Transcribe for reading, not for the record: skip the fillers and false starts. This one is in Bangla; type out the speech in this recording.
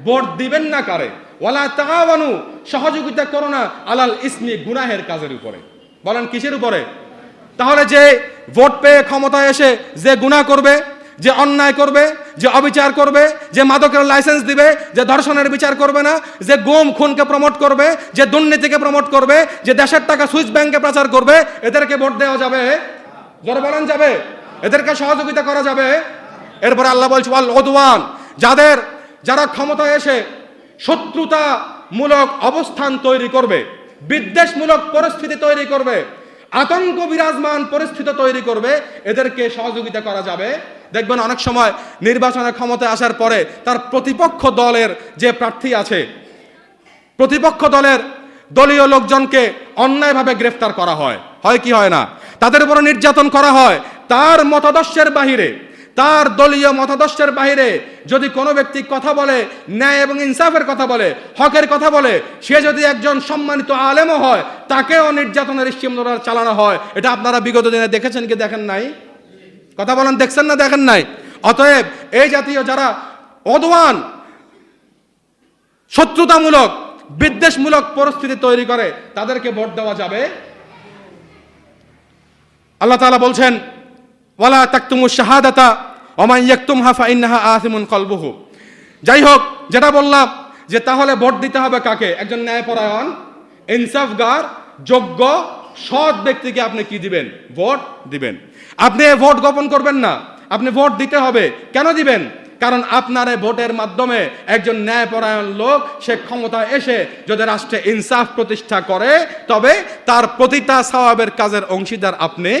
ভোট দিবেন না কারে? ওয়ালা তাআওয়ানু, সহযোগিতা করো না আলাল ইসমি, গুনাহের কাজের উপরে। বলেন কিসের উপরে? তাহলে যে ভোট পেয়ে ক্ষমতায় এসে যে গুনাহ করবে, যে অন্যায় করবে, যে অবিচার করবে, যে মাদকের লাইসেন্স দিবে, যে ধর্ষণের বিচার করবে না, যে গুম খুনকে প্রমোট করবে, যে দুর্নীতিকে প্রমোট করবে, যে দেশের টাকা সুইস ব্যাংকে পাচার করবে, এদেরকে ভোট দেওয়া যাবে? জোরে বলেন যাবে? এদেরকে সহযোগিতা করা যাবে? এরপরে আল্লাহ বলছে ওয়াল উদওয়ান, যারা ক্ষমতায় এসে শত্রুতামূলক অবস্থান তৈরি করবে, বিদ্বেষমূলক পরিস্থিতি তৈরি করবে, আতঙ্ক বিরাজমান পরিস্থিতি তৈরি করবে, এদেরকে সহযোগিতা করা যাবে। দেখবেন অনেক সময় নির্বাচনের ক্ষমতায় আসার পরে তার প্রতিপক্ষ দলের যে প্রার্থী আছে, প্রতিপক্ষ দলের দলীয় লোকজনকে অন্যায়ভাবে গ্রেফতার করা হয়, হয় কি হয় না? তাদের উপর নির্যাতন করা হয়। তার মতাদর্শের বাহিরে, তার দলীয় মতাদর্শের বাহিরে যদি কোনো ব্যক্তি কথা বলে, ন্যায় এবং ইনসাফের কথা বলে, হকের কথা বলে, সে যদি একজন সম্মানিত আলেমও হয়, তাকেও নির্যাতনের স্টিমরোলার চালানো হয়। এটা আপনারা বিগত দিনে দেখেছেন কি দেখেন নাই? কথা বলেন, দেখছেন না দেখেন নাই? অতএব এই জাতীয় যারা অদওয়ান, শত্রুতামূলক, বিদ্বেষমূলক পরিস্থিতি তৈরি করে, তাদেরকে ভোট দেওয়া যাবে? আল্লাহ তাআলা বলছেন ওয়ালা তাকতুমুশ শাহাদাতা ওয়া মান ইয়াকতুমহা ফাইন্নাহা আযিমুন কলবুহু। যাই হোক, যেটা বললাম যে তাহলে ভোট দিতে হবে কাকে? একজন ন্যায়পরায়ণ, ইনসাফগার, যোগ্য, সৎ ব্যক্তিকে আপনি কি দিবেন? ভোট দিবেন। আপনি ভোট গোপন করবেন না, আপনি ভোট দিতে হবে। কেন দিবেন? কারণ আপনার এই ভোটের মাধ্যমে একজন ন্যায়পরায়ণ লোক সে ক্ষমতায় এসে যদি রাষ্ট্রে ইনসাফ প্রতিষ্ঠা করে, তবে তার প্রতিটা সওয়াবের কাজের অংশীদার আপনি